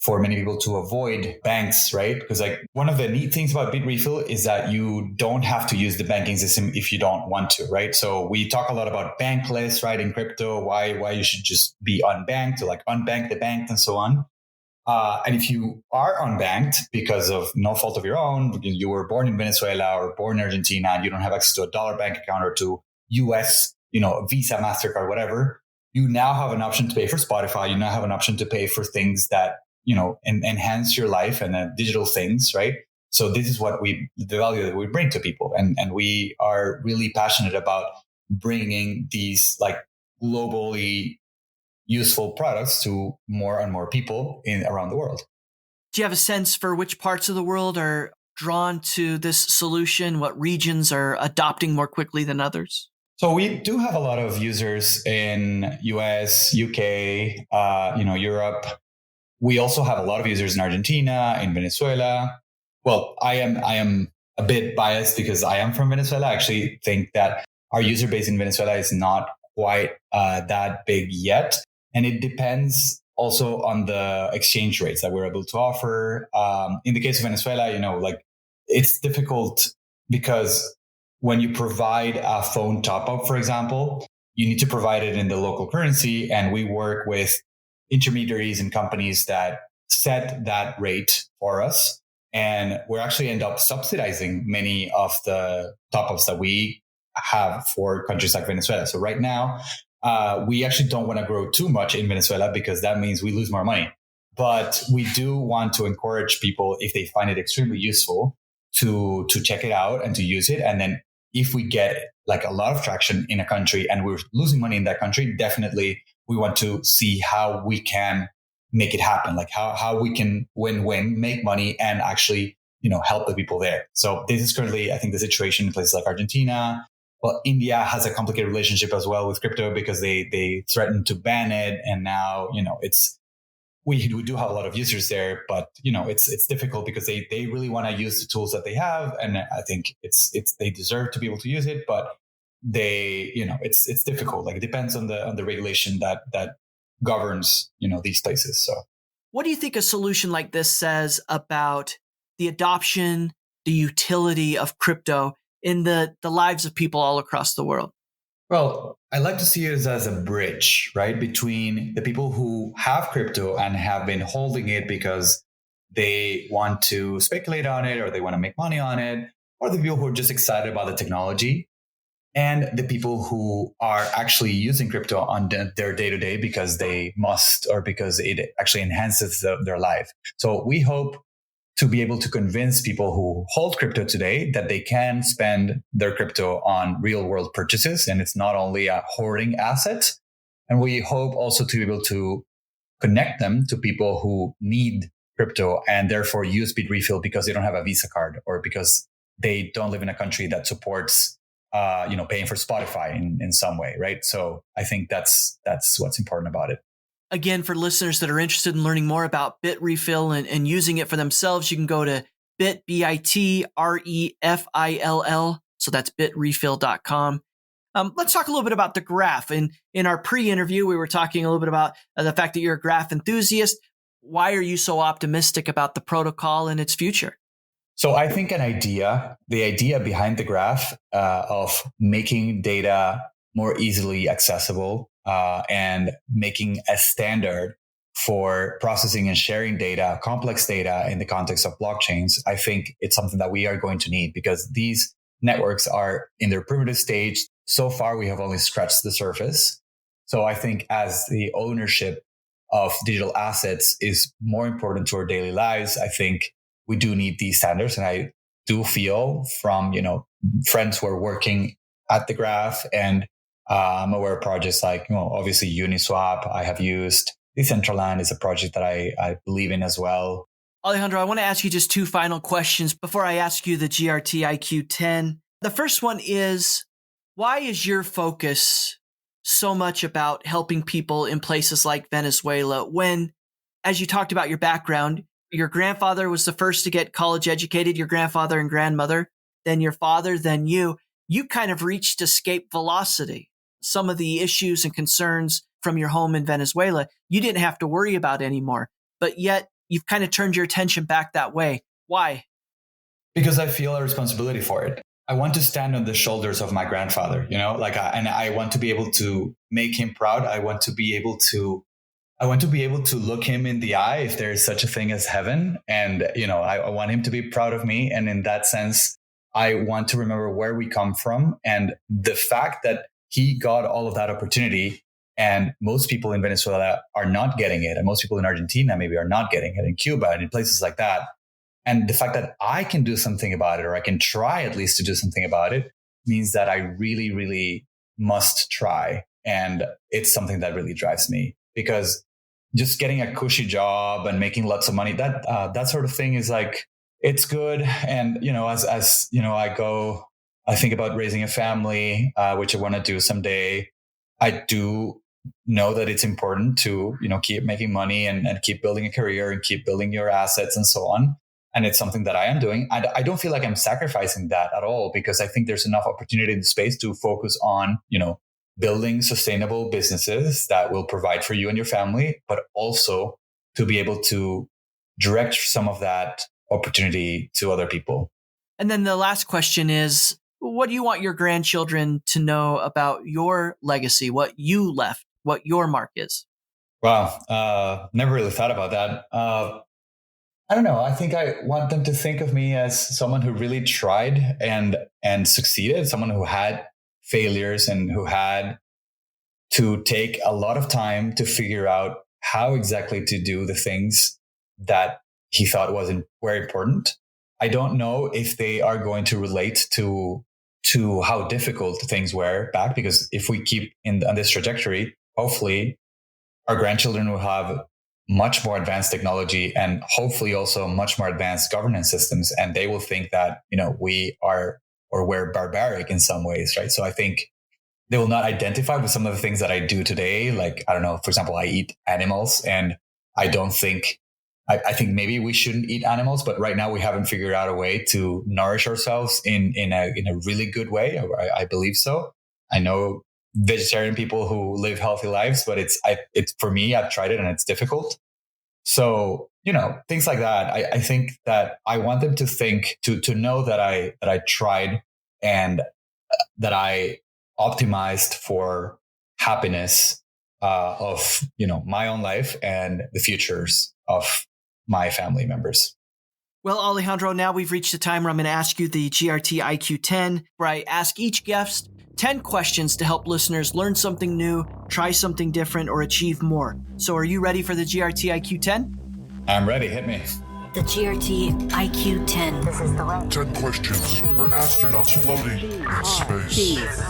for many people to avoid banks, right? Because one of the neat things about Bitrefill is that you don't have to use the banking system if you don't want to, right? So we talk a lot about bankless, right, in crypto, why you should just be unbanked, or unbank the bank and so on. And if you are unbanked because of no fault of your own, you were born in Venezuela or born in Argentina, and you don't have access to a dollar bank account or to US, Visa, MasterCard, whatever, you now have an option to pay for Spotify. You now have an option to pay for things that, enhance your life and digital things, right? So this is the value that we bring to people. And we are really passionate about bringing these globally useful products to more and more people around the world. Do you have a sense for which parts of the world are drawn to this solution? What regions are adopting more quickly than others? So we do have a lot of users in US, UK, Europe. We also have a lot of users in Argentina, in Venezuela. Well, I am a bit biased because I am from Venezuela. I actually think that our user base in Venezuela is not quite that big yet. And it depends also on the exchange rates that we're able to offer. In the case of Venezuela, it's difficult because when you provide a phone top up, for example, you need to provide it in the local currency. And we work with intermediaries and companies that set that rate for us. And we're actually end up subsidizing many of the top ups that we have for countries like Venezuela. So right now, we actually don't want to grow too much in Venezuela because that means we lose more money. But we do want to encourage people, if they find it extremely useful, to check it out and to use it. And then if we get a lot of traction in a country and we're losing money in that country, definitely we want to see how we can make it happen, how we can win-win, make money and actually, help the people there. So this is currently, I think, the situation in places like Argentina. Well, India has a complicated relationship as well with crypto because they threatened to ban it. And now, we do have a lot of users there, but, it's difficult because they really want to use the tools that they have. And I think they deserve to be able to use it, but it's difficult. It depends on the regulation that governs, these places. So what do you think a solution like this says about the adoption, the utility of crypto in the lives of people all across the world? Well, I like to see it as a bridge, right, between the people who have crypto and have been holding it because they want to speculate on it or they want to make money on it, or the people who are just excited about the technology, and the people who are actually using crypto on their day-to-day because they must or because it actually enhances their life. So we hope to be able to convince people who hold crypto today that they can spend their crypto on real world purchases. And it's not only a hoarding asset. And we hope also to be able to connect them to people who need crypto and therefore use Bitrefill because they don't have a Visa card or because they don't live in a country that supports, paying for Spotify in some way. Right. So I think that's what's important about it. Again, for listeners that are interested in learning more about Bitrefill and using it for themselves, you can go to Bitrefill. So that's bitrefill.com. Let's talk a little bit about the graph. In our pre-interview, we were talking a little bit about the fact that you're a graph enthusiast. Why are you so optimistic about the protocol and its future? So I think the idea behind the graph of making data more easily accessible and making a standard for processing and sharing data, complex data in the context of blockchains, I think it's something that we are going to need because these networks are in their primitive stage. So far, we have only scratched the surface. So I think as the ownership of digital assets is more important to our daily lives, I think we do need these standards. And I do feel from, friends who are working at the graph, and I'm aware of projects like, obviously Uniswap I have used. Decentraland is a project that I believe in as well. Alejandro, I want to ask you just two final questions before I ask you the GRT IQ 10. The first one is, why is your focus so much about helping people in places like Venezuela when, as you talked about your background, your grandfather was the first to get college educated, your grandfather and grandmother, then your father, then you kind of reached escape velocity. Some of the issues and concerns from your home in Venezuela, you didn't have to worry about anymore, but yet you've kind of turned your attention back that way. Why? Because I feel a responsibility for it. I want to stand on the shoulders of my grandfather, and I want to be able to make him proud. I want to be able to look him in the eye if there is such a thing as heaven. And, I want him to be proud of me. And in that sense, I want to remember where we come from and the fact that he got all of that opportunity. And most people in Venezuela are not getting it. And most people in Argentina maybe are not getting it, in Cuba and in places like that. And the fact that I can do something about it, or I can try at least to do something about it, means that I really, really must try. And it's something that really drives me, because just getting a cushy job and making lots of money, that sort of thing is like, it's good. And, as I think about raising a family, which I want to do someday. I do know that it's important to, keep making money and keep building a career and keep building your assets and so on. And it's something that I am doing. I don't feel like I'm sacrificing that at all, because I think there's enough opportunity in the space to focus on, building sustainable businesses that will provide for you and your family, but also to be able to direct some of that opportunity to other people. And then the last question is, what do you want your grandchildren to know about your legacy, what you left, what your mark is? Wow. Never really thought about that. I don't know. I think I want them to think of me as someone who really tried and succeeded, someone who had failures and who had to take a lot of time to figure out how exactly to do the things that he thought were important. I don't know if they are going to relate to how difficult things were back, because if we keep on this trajectory, hopefully our grandchildren will have much more advanced technology and hopefully also much more advanced governance systems. And they will think that, we're barbaric in some ways, right? So I think they will not identify with some of the things that I do today. Like, I don't know, for example, I eat animals, and I think maybe we shouldn't eat animals, but right now we haven't figured out a way to nourish ourselves in a really good way. I believe so. I know vegetarian people who live healthy lives, but it's for me, I've tried it and it's difficult. So, things like that. I think that I want them to think, to know that I tried and that I optimized for happiness of, my own life and the futures of my family members. Well, Alejandro, now we've reached the time where I'm going to ask you the GRT IQ 10, where I ask each guest 10 questions to help listeners learn something new, try something different, or achieve more. So are you ready for the GRT IQ 10? I'm ready. Hit me. The GRT IQ 10. This is the way. 10 questions for astronauts floating in space.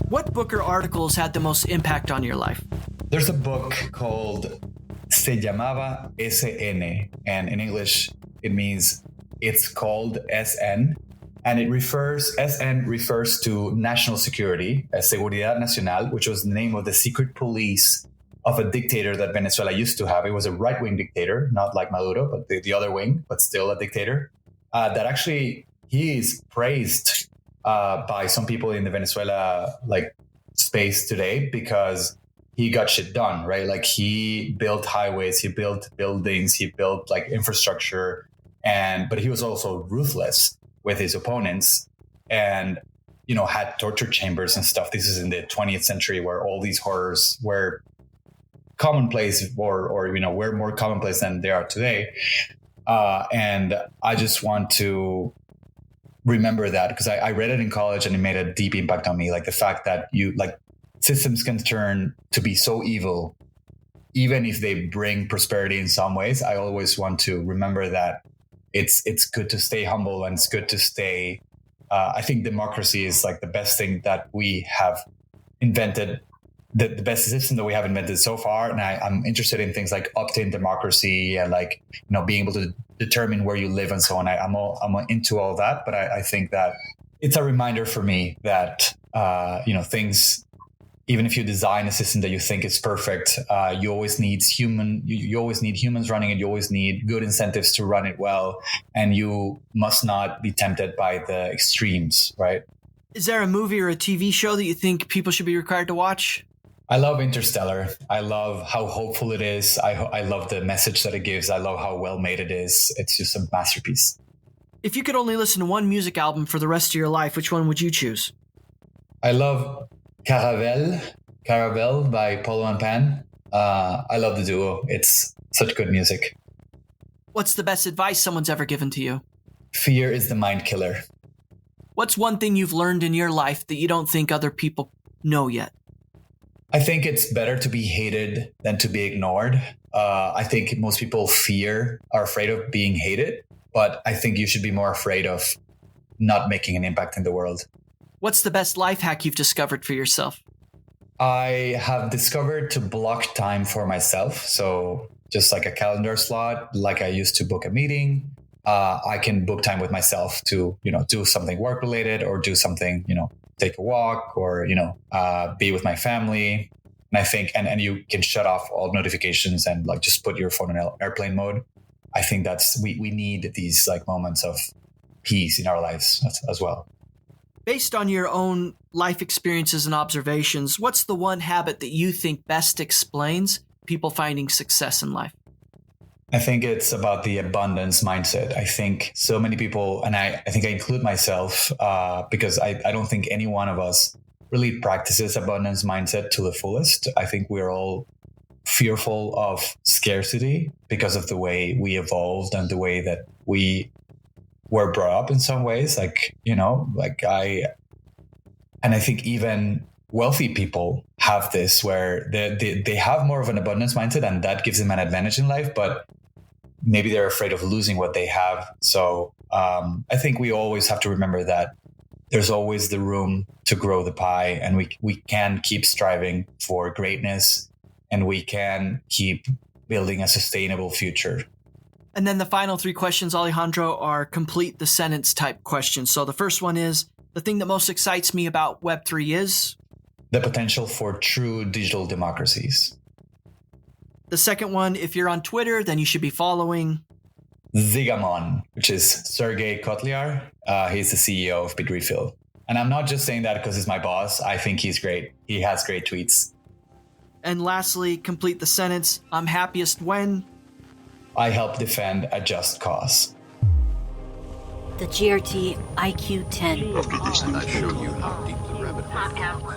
What book or articles had the most impact on your life? There's a book called Se llamaba SN, and in English it means it's called SN, and SN refers to national security, Seguridad Nacional, which was the name of the secret police of a dictator that Venezuela used to have. It was a right-wing dictator, not like Maduro, but the other wing, but still a dictator, that actually he is praised by some people in the Venezuela like space today because he got shit done, right? Like he built highways, he built buildings, he built like infrastructure, but he was also ruthless with his opponents and, you know, had torture chambers and stuff. This is in the 20th century where all these horrors were commonplace or you know, were more commonplace than they are today. And I just want to remember that because I read it in college and it made a deep impact on me. Like the fact that systems can turn to be so evil, even if they bring prosperity in some ways. I always want to remember that it's good to stay humble and it's good to stay. I think democracy is like the best thing that we have invented, the best system that we have invented so far. And I'm interested in things like opt-in democracy and like, you know, being able to determine where you live and so on. I'm into all that, but I think that it's a reminder for me that, you know, things, even if you design a system that you think is perfect, you always need humans running it. You always need good incentives to run it well. And you must not be tempted by the extremes, right? Is there a movie or a TV show that you think people should be required to watch? I love Interstellar. I love how hopeful it is. I love the message that it gives. I love how well made it is. It's just a masterpiece. If you could only listen to one music album for the rest of your life, which one would you choose? I love Caravelle by Polo and Pan. I love the duo. It's such good music. What's the best advice someone's ever given to you? Fear is the mind killer. What's one thing you've learned in your life that you don't think other people know yet? I think it's better to be hated than to be ignored. I think most people are afraid of being hated, but I think you should be more afraid of not making an impact in the world. What's the best life hack you've discovered for yourself? I have discovered to block time for myself. So just like a calendar slot, like I used to book a meeting, I can book time with myself to, you know, do something work related or do something, you know, take a walk or, you know, be with my family. And I think, and you can shut off all notifications and like just put your phone in airplane mode. I think we need these like moments of peace in our lives as well. Based on your own life experiences and observations, what's the one habit that you think best explains people finding success in life? I think it's about the abundance mindset. I think so many people, and I think I include myself because I don't think any one of us really practices abundance mindset to the fullest. I think we're all fearful of scarcity because of the way we evolved and the way that we were brought up in some ways. Like, you know, like I think even wealthy people have this where they have more of an abundance mindset and that gives them an advantage in life, but maybe they're afraid of losing what they have. So I think we always have to remember that there's always the room to grow the pie, and we can keep striving for greatness, and we can keep building a sustainable future. And then the final three questions, Alejandro, are complete the sentence type questions. So the first one is, the thing that most excites me about Web3 is? The potential for true digital democracies. The second one, if you're on Twitter, then you should be following Zigamon, which is Sergey Kotlyar. He's the CEO of Bitrefill. And I'm not just saying that because he's my boss. I think he's great. He has great tweets. And lastly, complete the sentence, I'm happiest when? I help defend a just cause. The GRT IQ 10. After this, I show you how deep the rabbit hole.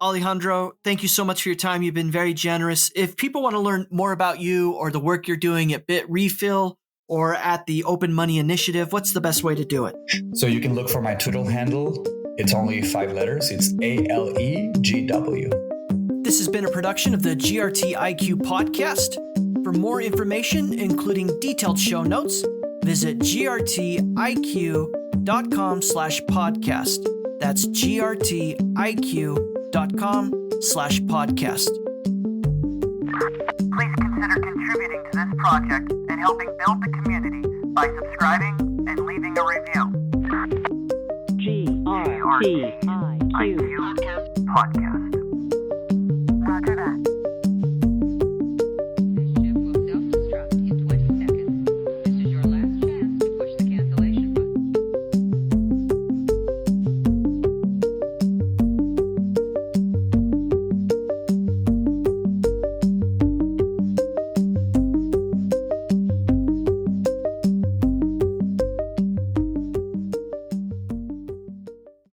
Alejandro, thank you so much for your time. You've been very generous. If people want to learn more about you or the work you're doing at Bitrefill or at the Open Money Initiative, what's the best way to do it? So you can look for my Twitter handle. It's only 5 letters. It's ALEGW. This has been a production of the GRT IQ podcast. For more information, including detailed show notes, visit grtiq.com/podcast. That's grtiq.com/podcast. Please consider contributing to this project and helping build the community by subscribing and leaving a review. GRT IQ Podcast. Roger that.